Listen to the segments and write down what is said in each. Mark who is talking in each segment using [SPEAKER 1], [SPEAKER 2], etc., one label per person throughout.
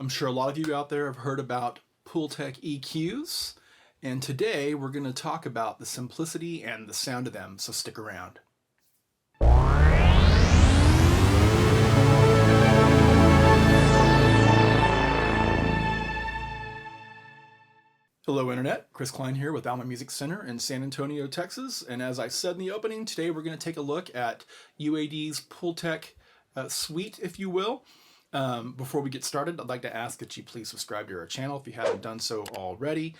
[SPEAKER 1] I'm sure a lot of you out there have heard about Pultec EQs, and today we're going to talk about the simplicity and the sound of them, so stick around. Hello Internet, Chris Cline here with Alma Music Center in San Antonio, Texas, and as I said in the opening, today we're going to take a look at UAD's Pultec suite, if you will. Before we get started, I'd like to ask that you please subscribe to our channel if you haven't done so already.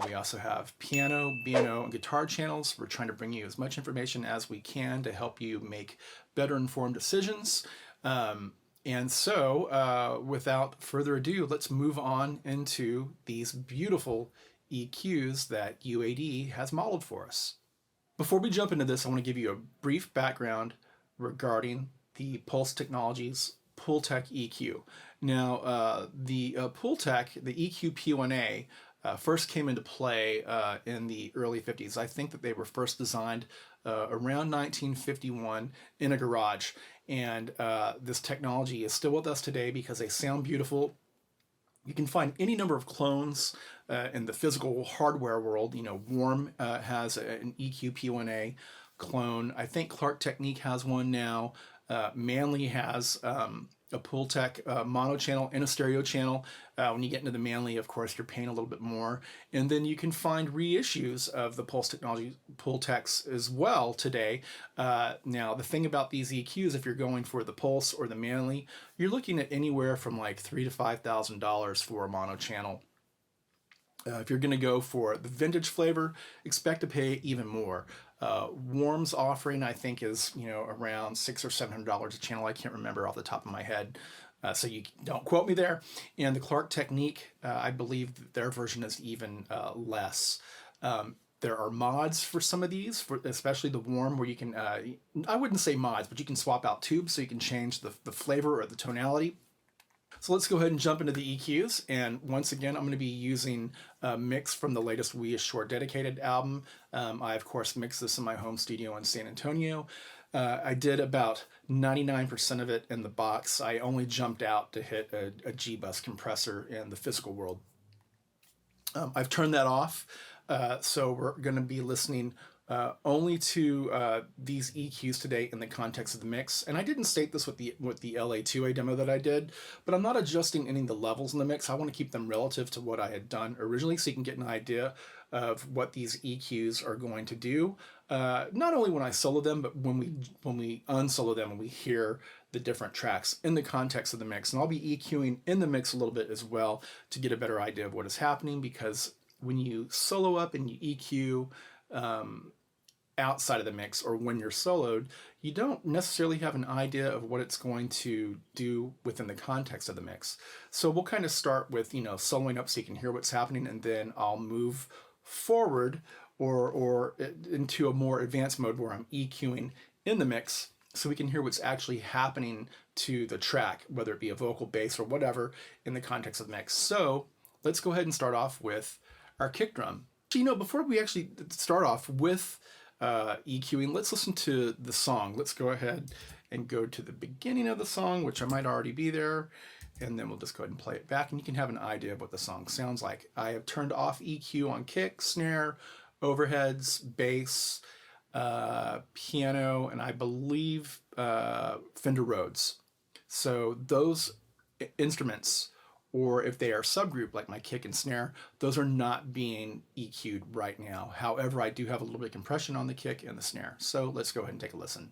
[SPEAKER 1] We also have piano, B&O, and guitar channels. We're trying to bring you as much information as we can to help you make better informed decisions. Without further ado, let's move on into these beautiful EQs that UAD has modeled for us. Before we jump into this, I want to give you a brief background regarding the Pulse Technologies Pultec EQ. Now, the Pultec, the EQ P1A, first came into play in the early 50s. I think that they were first designed around 1951 in a garage. And this technology is still with us today because they sound beautiful. You can find any number of clones in the physical hardware world. You know, Warm has an EQ P1A clone. I think Clark Technique has one now. Manley has a Pultec mono channel and a stereo channel. When you get into the Manley, of course, you're paying a little bit more. And then you can find reissues of the Pulse Technology Pultecs as well today. Now, the thing about these EQs, if you're going for the Pulse or the Manley, you're looking at anywhere from like $3,000 to $5,000 for a mono channel. If you're going to go for the vintage flavor, expect to pay even more. Warm's offering, I think, is around $600 or $700 a channel. I can't remember off the top of my head, so you don't quote me there. And the Clark Technique, I believe that their version is even less. There are mods for some of these, especially the Warm, where you can, I wouldn't say mods, but you can swap out tubes so you can change the flavor or the tonality. So let's go ahead and jump into the EQs, and once again I'm going to be using a mix from the latest We Assure Dedicated album. I of course mixed this in my home studio in San Antonio. I did about 99% of it in the box. I only jumped out to hit a G-Bus compressor in the physical world. I've turned that off, so we're going to be listening only to these EQs today in the context of the mix. And I didn't state this with the LA2A demo that I did, but I'm not adjusting any of the levels in the mix. I want to keep them relative to what I had done originally so you can get an idea of what these EQs are going to do. Not only when I solo them, but when we unsolo them and we hear the different tracks in the context of the mix. And I'll be EQing in the mix a little bit as well to get a better idea of what is happening, because when you solo up and you EQ outside of the mix, or when you're soloed, you don't necessarily have an idea of what it's going to do within the context of the mix. So we'll kind of start with soloing up so you can hear what's happening, and then I'll move forward or into a more advanced mode where I'm EQing in the mix so we can hear what's actually happening to the track, whether it be a vocal, bass, or whatever in the context of the mix. So let's go ahead and start off with our kick drum. Before we actually start off with EQing, let's listen to the song. Let's go ahead and go to the beginning of the song, which I might already be there, and then we'll just go ahead and play it back, and you can have an idea of what the song sounds like. I have turned off EQ on kick, snare, overheads, bass, piano, and I believe Fender Rhodes. So those instruments, or if they are subgroup like my kick and snare, those are not being EQ'd right now. However, I do have a little bit of compression on the kick and the snare. So let's go ahead and take a listen.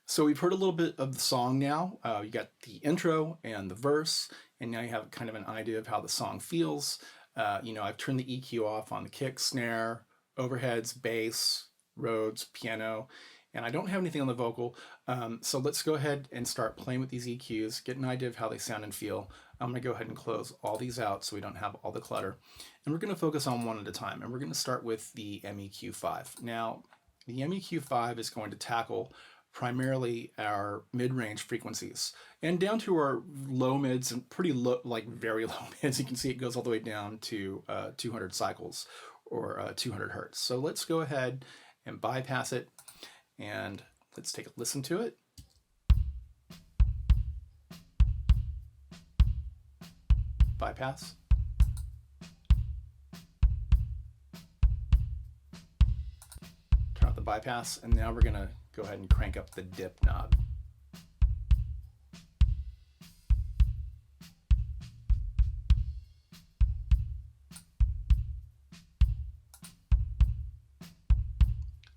[SPEAKER 1] So we've heard a little bit of the song now. You got the intro and the verse, and now you have kind of an idea of how the song feels. I've turned the EQ off on the kick, snare, overheads, bass, Rhodes, piano, And I don't have anything on the vocal, so let's go ahead and start playing with these EQs, get an idea of how they sound and feel. I'm going to go ahead and close all these out so we don't have all the clutter. And we're going to focus on one at a time. And we're going to start with the MEQ5. Now, the MEQ5 is going to tackle primarily our mid-range frequencies and down to our low mids and pretty low, like very low mids. You can see it goes all the way down to 200 cycles or 200 hertz. So let's go ahead and bypass it and let's take a listen to it. Bypass. Turn off the bypass, and now we're going to go ahead and crank up the dip knob.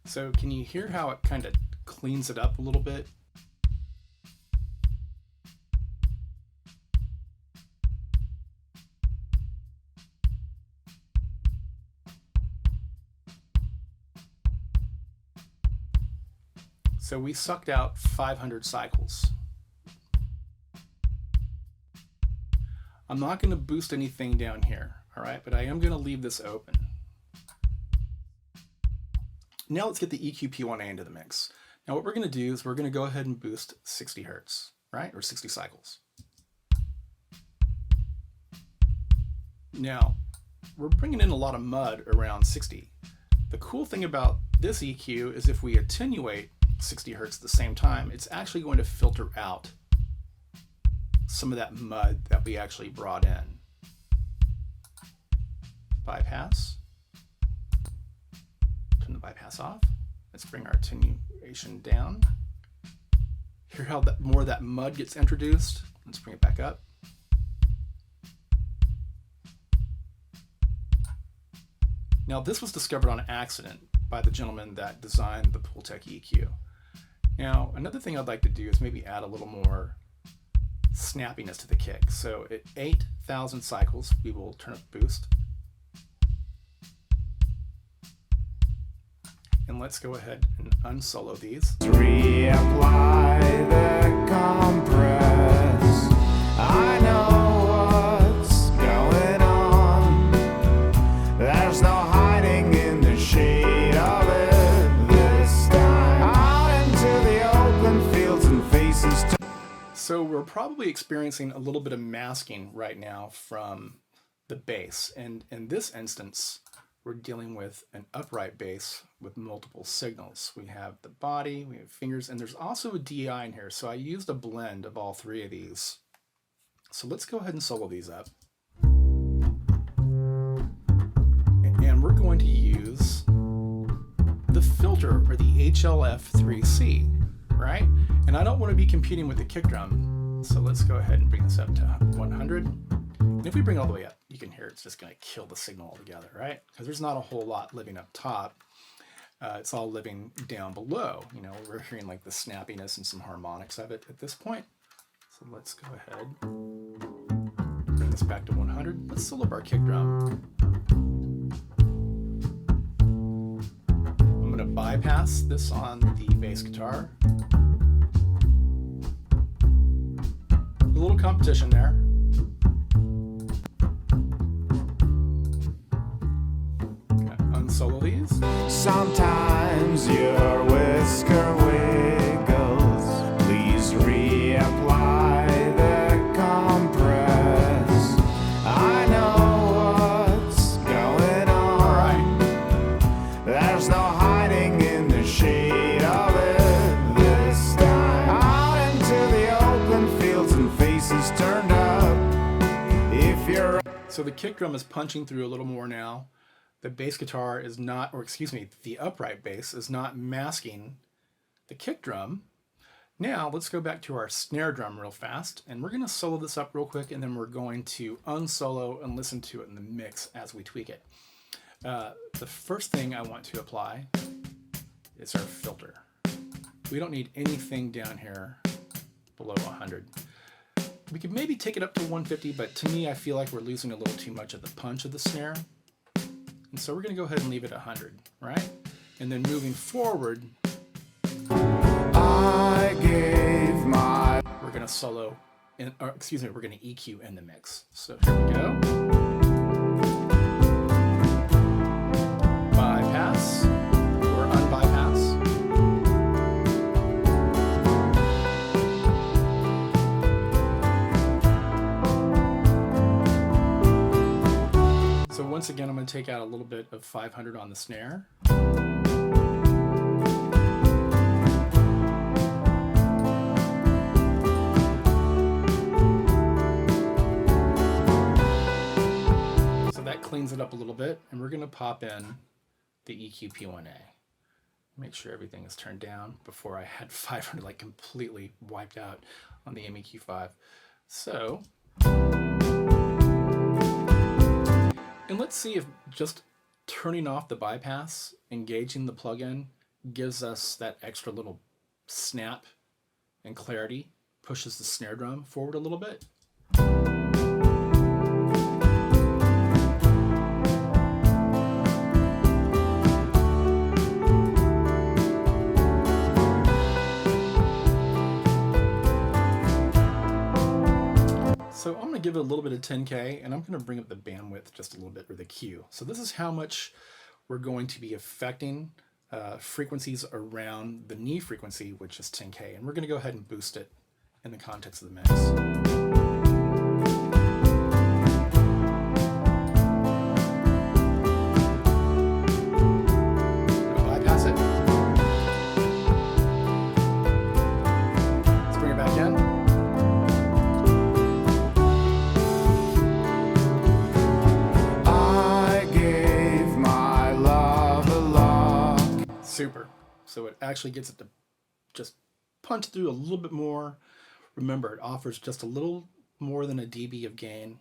[SPEAKER 1] So can you hear how it kind of cleans it up a little bit? So we sucked out 500 cycles. I'm not going to boost anything down here, all right, but I am going to leave this open. Now let's get the EQ-P1A into the mix. Now what we're going to do is we're going to go ahead and boost 60 hertz, right, or 60 cycles. Now, we're bringing in a lot of mud around 60. The cool thing about this EQ is if we attenuate 60 hertz at the same time, it's actually going to filter out some of that mud that we actually brought in. Bypass. Turn the bypass off. Let's bring our attenuation down. Hear how more of that mud gets introduced? Let's bring it back up. Now this was discovered on accident by the gentleman that designed the Pultec EQ. Now, another thing I'd like to do is maybe add a little more snappiness to the kick. So at 8,000 cycles, we will turn up boost. And let's go ahead and unsolo these.
[SPEAKER 2] Reapply the compress. I know what's going on. There's no hiding in the shade of it this time. Out into the open fields and faces.
[SPEAKER 1] So we're probably experiencing a little bit of masking right now from the bass. And in this instance, we're dealing with an upright bass with multiple signals. We have the body, we have fingers, and there's also a DI in here. So I used a blend of all three of these. So let's go ahead and solo these up. And we're going to use the filter or the HLF3C, right? And I don't want to be competing with the kick drum. So let's go ahead and bring this up to 100. And if we bring it all the way up, you can hear it's just going to kill the signal altogether, right? Because there's not a whole lot living up top. It's all living down below. You know, we're hearing like the snappiness and some harmonics of it at this point. So let's go ahead, bring this back to 100. Let's solo up our kick drum. I'm going to bypass this on the bass guitar. A little competition there. Solo these.
[SPEAKER 2] Sometimes your whisker wiggles. Please reapply the compress. I know what's going on.
[SPEAKER 1] All right.
[SPEAKER 2] There's no hiding in the shade of it this time. Out into the open fields and faces turned up. If you're
[SPEAKER 1] So the kick drum is punching through a little more now. The bass guitar is not, or excuse me, the upright bass is not masking the kick drum. Now let's go back to our snare drum real fast, and we're going to solo this up real quick, and then we're going to unsolo and listen to it in the mix as we tweak it. The first thing I want to apply is our filter. We don't need anything down here below 100. We could maybe take it up to 150, but to me I feel like we're losing a little too much of the punch of the snare. And so we're going to go ahead and leave it 100, right? And then moving forward, going to solo, or excuse me, we're going to EQ in the mix. So here we go. Bypass or unbypass. So once again, I'm going to take out a little bit of 500 on the snare. Cleans it up a little bit, and we're going to pop in the EQ P1A. Make sure everything is turned down before I had 500 like completely wiped out on the MEQ5. So, and let's see if just turning off the bypass, engaging the plugin, gives us that extra little snap and clarity, pushes the snare drum forward a little bit. So I'm going to give it a little bit of 10K, and I'm going to bring up the bandwidth just a little bit, or the Q. So this is how much we're going to be affecting frequencies around the knee frequency, which is 10K. And we're going to go ahead and boost it in the context of the mix. Bypass it. Let's bring it back in. Super. So it actually gets it to just punch through a little bit more. Remember, it offers just a little more than a dB of gain,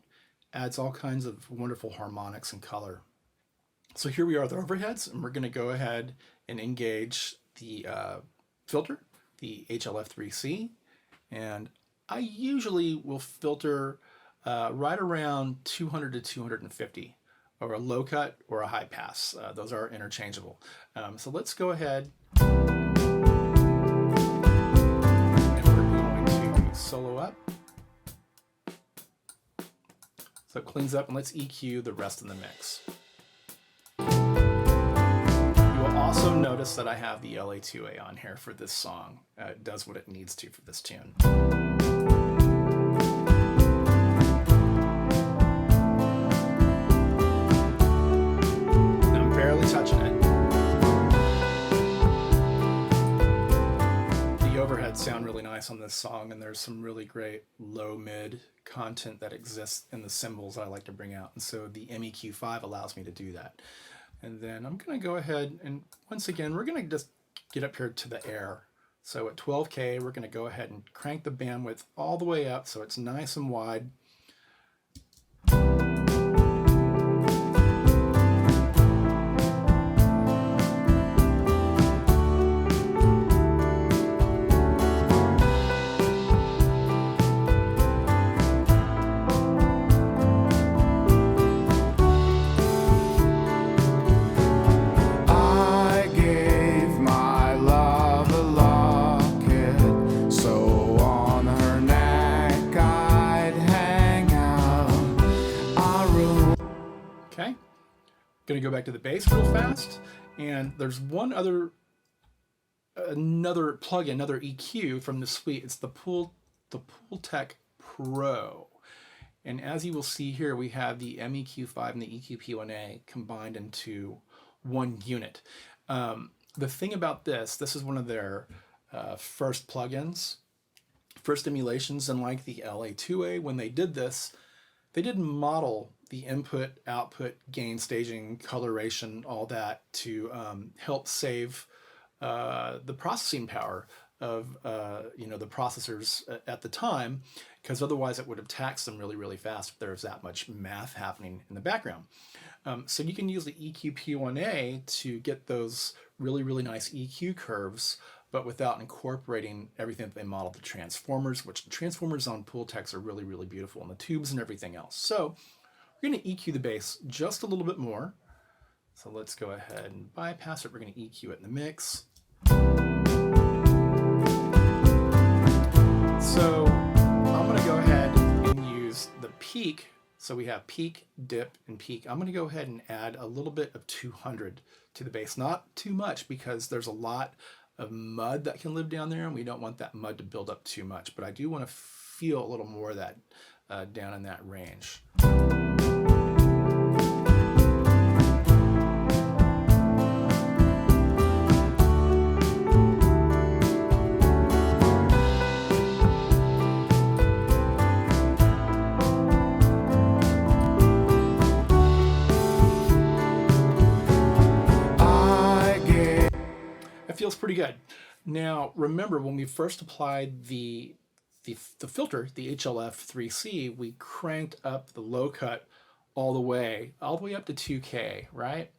[SPEAKER 1] adds all kinds of wonderful harmonics and color. So here we are at the overheads, and we're going to go ahead and engage the filter, the HLF3C, and I usually will filter right around 200 to 250. Or a low cut or a high pass. Those are interchangeable. So let's go ahead and we're going to solo up. So it cleans up, and let's EQ the rest of the mix. You will also notice that I have the LA2A on here for this song. It does what it needs to for this tune. Touching it. The overheads sound really nice on this song, and there's some really great low-mid content that exists in the cymbals I like to bring out, and so the MEQ5 allows me to do that. And then I'm going to go ahead and once again we're going to just get up here to the air. So at 12K we're going to go ahead and crank the bandwidth all the way up so it's nice and wide. Going to go back to the bass real fast, and there's another plugin, another EQ from the suite. It's the Pultec Pro, and as you will see here, we have the MEQ5 and the EQ P1A combined into one unit. The thing about this is one of their first plugins, first emulations, and like the LA2A, when they did this, they didn't model the input, output, gain, staging, coloration, all that to help save the processing power of the processors at the time, because otherwise it would have taxed them really, really fast if there was that much math happening in the background. So you can use the EQ P1A to get those really, really nice EQ curves, but without incorporating everything that they modeled, the transformers, which the transformers on Pultecs are really, really beautiful, and the tubes and everything else. So we're going to EQ the bass just a little bit more. So let's go ahead and bypass it. We're going to EQ it in the mix. So I'm going to go ahead and use the peak. So we have peak, dip, and peak. I'm going to go ahead and add a little bit of 200 to the bass. Not too much because there's a lot of mud that can live down there and we don't want that mud to build up too much. But I do want to feel a little more of that down in that range. Feels pretty good. Now remember when we first applied the filter, the HLF3C, we cranked up the low cut all the way up to 2K, right?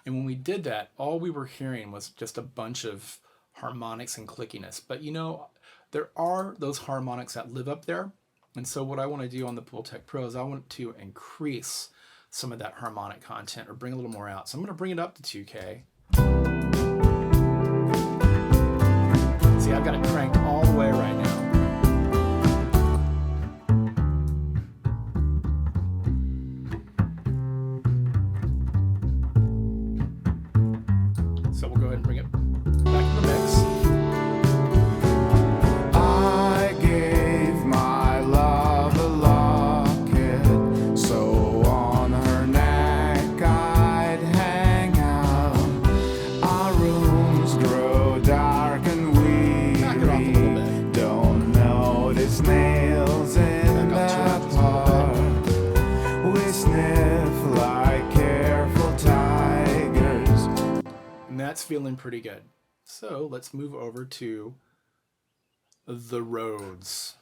[SPEAKER 1] And when we did that, all we were hearing was just a bunch of harmonics and clickiness. But you know, there are those harmonics that live up there. And so what I want to do on the Pultec Pro is I want to increase some of that harmonic content or bring a little more out. So I'm going to bring it up to 2K. See, I've got it cranked all the way right now. So we'll go ahead and bring it back in the mix.
[SPEAKER 2] I gave my love a locket, so on her neck I'd hang out. Our rooms grow dark and don't notice nails in the park. We sniff like careful tigers.
[SPEAKER 1] And that's feeling pretty good. So let's move over to the Rhodes.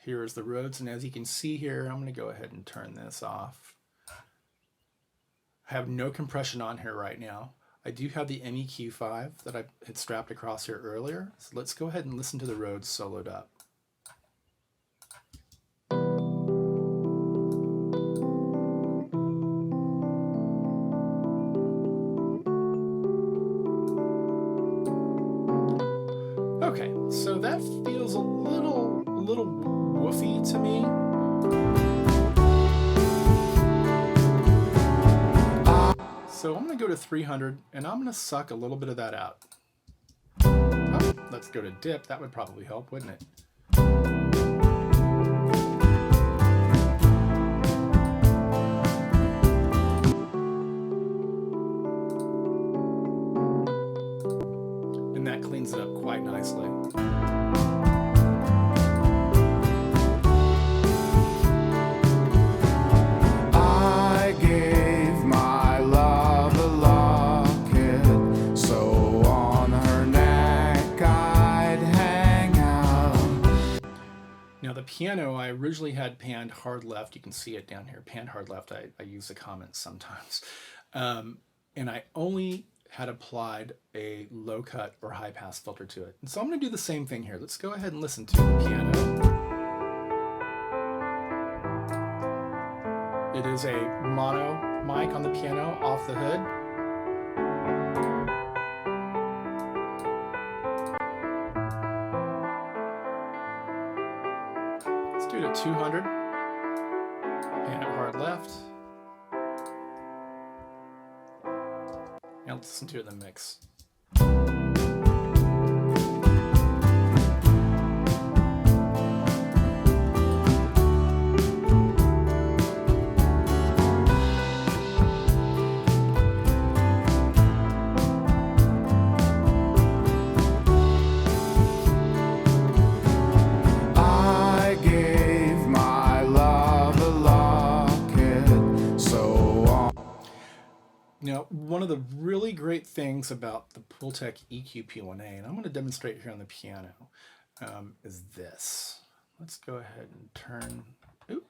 [SPEAKER 1] Here is the Rhodes, and as you can see here, I'm going to go ahead and turn this off. I have no compression on here right now. I do have the MEQ5 that I had strapped across here earlier. So let's go ahead and listen to the Rhodes soloed up. Okay, so that feels a little woofy to me. So I'm going to go to 300 and I'm going to suck a little bit of that out. Oh, let's go to dip. That would probably help, wouldn't it? And that cleans it up quite nicely. Now the piano, I originally had panned hard left. You can see it down here, panned hard left. I use the comments sometimes. And I only had applied a low cut or high pass filter to it. And so I'm going to do the same thing here. Let's go ahead and listen to the piano. It is a mono mic on the piano off the hood. Let's do it at 200. Pan it hard left. Now let's listen to it in the mix. Now, one of the really great things about the Pultec EQ P1A, and I'm going to demonstrate here on the piano, is this. Let's go ahead and turn, oop,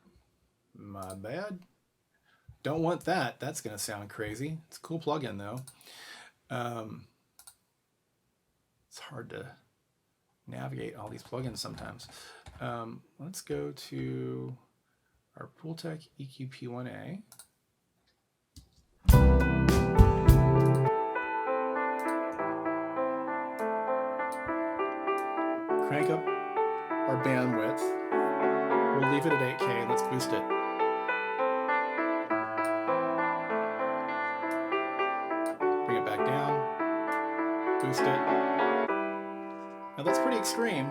[SPEAKER 1] my bad. Don't want that. That's going to sound crazy. It's a cool plugin though. It's hard to navigate all these plugins sometimes. Let's go to our Pultec EQ P1A. Crank up our bandwidth. bring it back down, boost it. Now that's pretty extreme,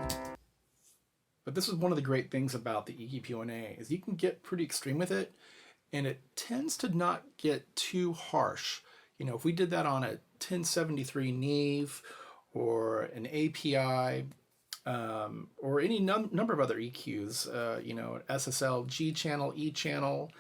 [SPEAKER 1] but this is one of the great things about the EQ-P1A is you can get pretty extreme with it, and it tends to not get too harsh. You know, if we did that on a 1073 Neve or an API, or any number of other EQs, you know, SSL, G channel, E channel.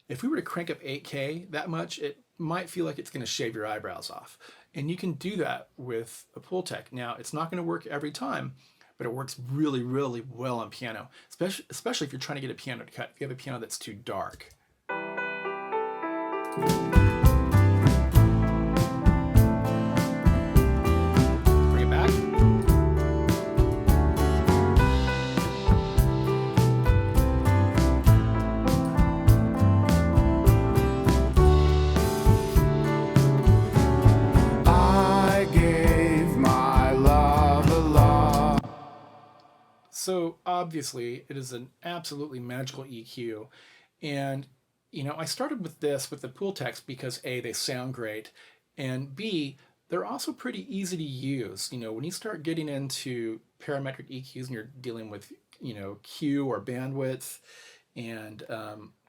[SPEAKER 1] If we were to crank up 8K that much, it might feel like it's going to shave your eyebrows off. And you can do that with a Pultec. Now, it's not going to work every time, but it works really, really well on piano, especially if you're trying to get a piano to cut. If you have a piano that's too dark. So obviously it is an absolutely magical EQ. And, you know, I started with this with the Pultecs because A, they sound great, and B, they're also pretty easy to use. You know, when you start getting into parametric EQs and you're dealing with, you know, Q or bandwidth and,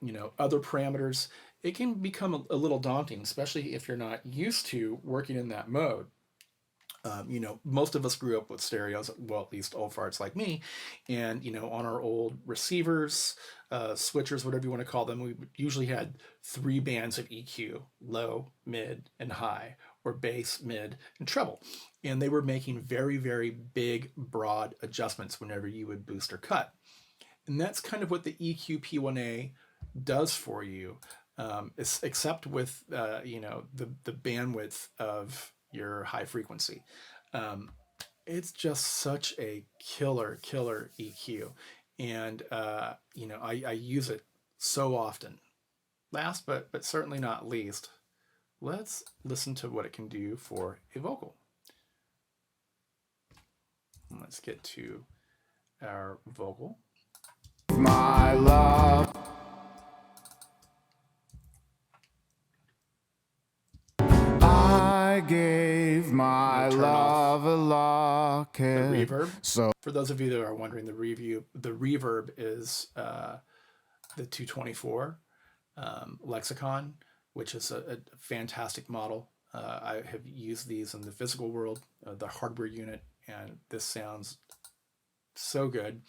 [SPEAKER 1] you know, other parameters, it can become a little daunting, especially if you're not used to working in that mode. You know, most of us grew up with stereos, well, at least old farts like me, and, you know, on our old receivers, switchers, whatever you want to call them, we usually had 3 bands of EQ, low, mid, and high, or bass, mid, and treble. And they were making very, very big, broad adjustments whenever you would boost or cut. And that's kind of what the EQ-P1A does for you, except with, you know, the bandwidth of your high frequency. It's just such a killer EQ. And, you know, I use it so often. Last, but certainly not least, let's listen to what it can do for a vocal. Let's get to our vocal.
[SPEAKER 2] My love. I gave my love a locket.
[SPEAKER 1] The reverb.
[SPEAKER 2] So
[SPEAKER 1] for those of you that are wondering, the reverb is the 224 Lexicon, which is a fantastic model. I have used these in the physical world, the hardware unit, and this sounds so good.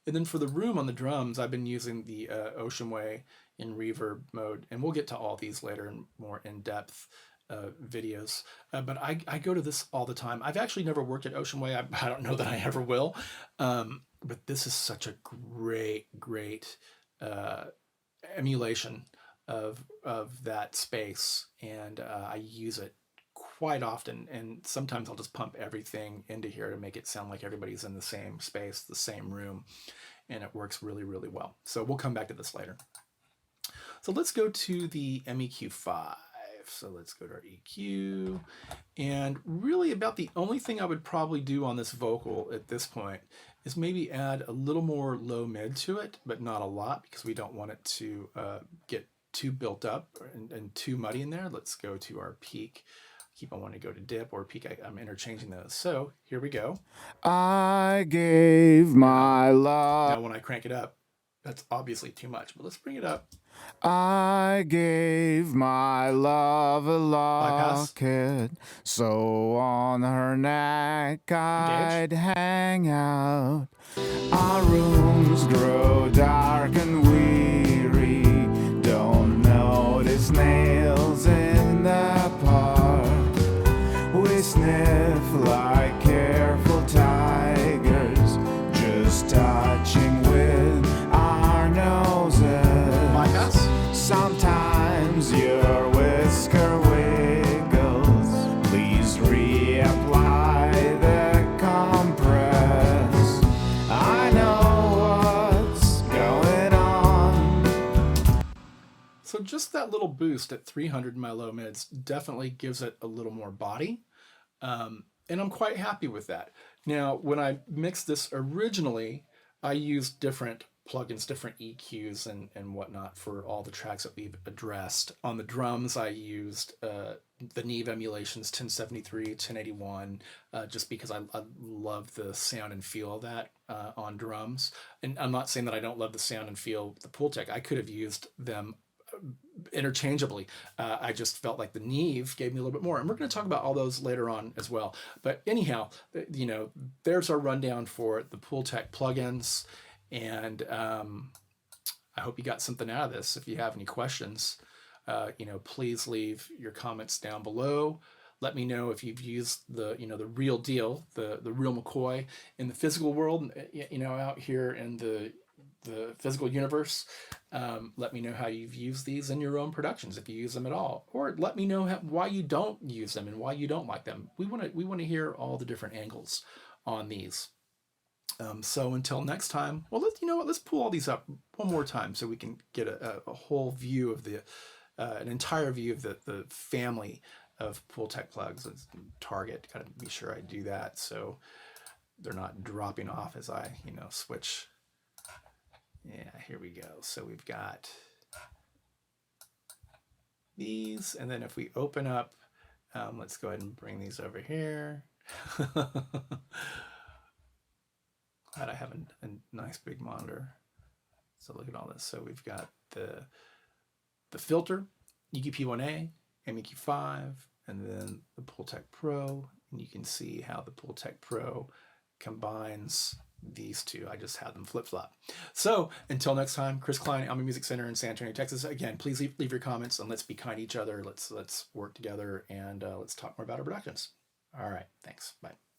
[SPEAKER 1] And then for the room on the drums, I've been using the Ocean Way in reverb mode, and we'll get to all these later in more in-depth videos, but I go to this all the time. I've actually never worked at Ocean Way. I don't know that I ever will, but this is such a great emulation of that space, and I use it quite often, and sometimes I'll just pump everything into here to make it sound like everybody's in the same space, the same room, and it works really well. So we'll come back to this later. So let's go to the MEQ5. So let's go to our EQ, and really about the only thing I would probably do on this vocal at this point is maybe add a little more low mid to it, but not a lot because we don't want it to get too built up and too muddy in there. Let's go to our peak. I want to go to dip or peak. I'm interchanging those. So here we go.
[SPEAKER 2] I gave my love.
[SPEAKER 1] Now when I crank it up, that's obviously too much, but let's bring it up.
[SPEAKER 2] I gave my love a locket, so on her neck I'd hang out. Our rooms grow dark and weary, don't notice nails in the park. We sniff like careful tigers, just touching with our noses. Sometimes your whisker wiggles. Please reapply the compress. I know what's going on.
[SPEAKER 1] So just that little boost at 300 in my low mids definitely gives it a little more body. And I'm quite happy with that. Now, when I mixed this originally, I used different plugins, different EQs and whatnot for all the tracks that we've addressed. On the drums, I used the Neve emulations 1073, 1081, just because I love the sound and feel of that on drums. And I'm not saying that I don't love the sound and feel of the Pultec. I could have used them interchangeably. I just felt like the Neve gave me a little bit more, and we're going to talk about all those later on as well. But anyhow, you know, there's our rundown for the Pultec plugins, and I hope you got something out of this. If you have any questions, you know, please leave your comments down below. Let me know if you've used the, you know, the real deal, the real McCoy in the physical world, you know, out here in the physical universe. Let me know how you've used these in your own productions, if you use them at all, or let me know why you don't use them and why you don't like them. We want to hear all the different angles on these. So until next time, well, let's pull all these up one more time so we can get a whole view of an entire view of the family of Pultec plugs. Target, gotta be sure I do that so they're not dropping off as I, you know, switch. Yeah, here we go. So we've got these, and then if we open up, let's go ahead and bring these over here. Glad I have a nice big monitor. So look at all this. So we've got the filter, EQ-P1A, MEQ5, and then the Pultec Pro. And you can see how the Pultec Pro combines these two. I just had them flip-flop. So until next time, Chris Cline, Alma Music Center in San Antonio, Texas. Again, please leave your comments, and let's be kind to each other. Let's work together, and let's talk more about our productions. All right, thanks. Bye.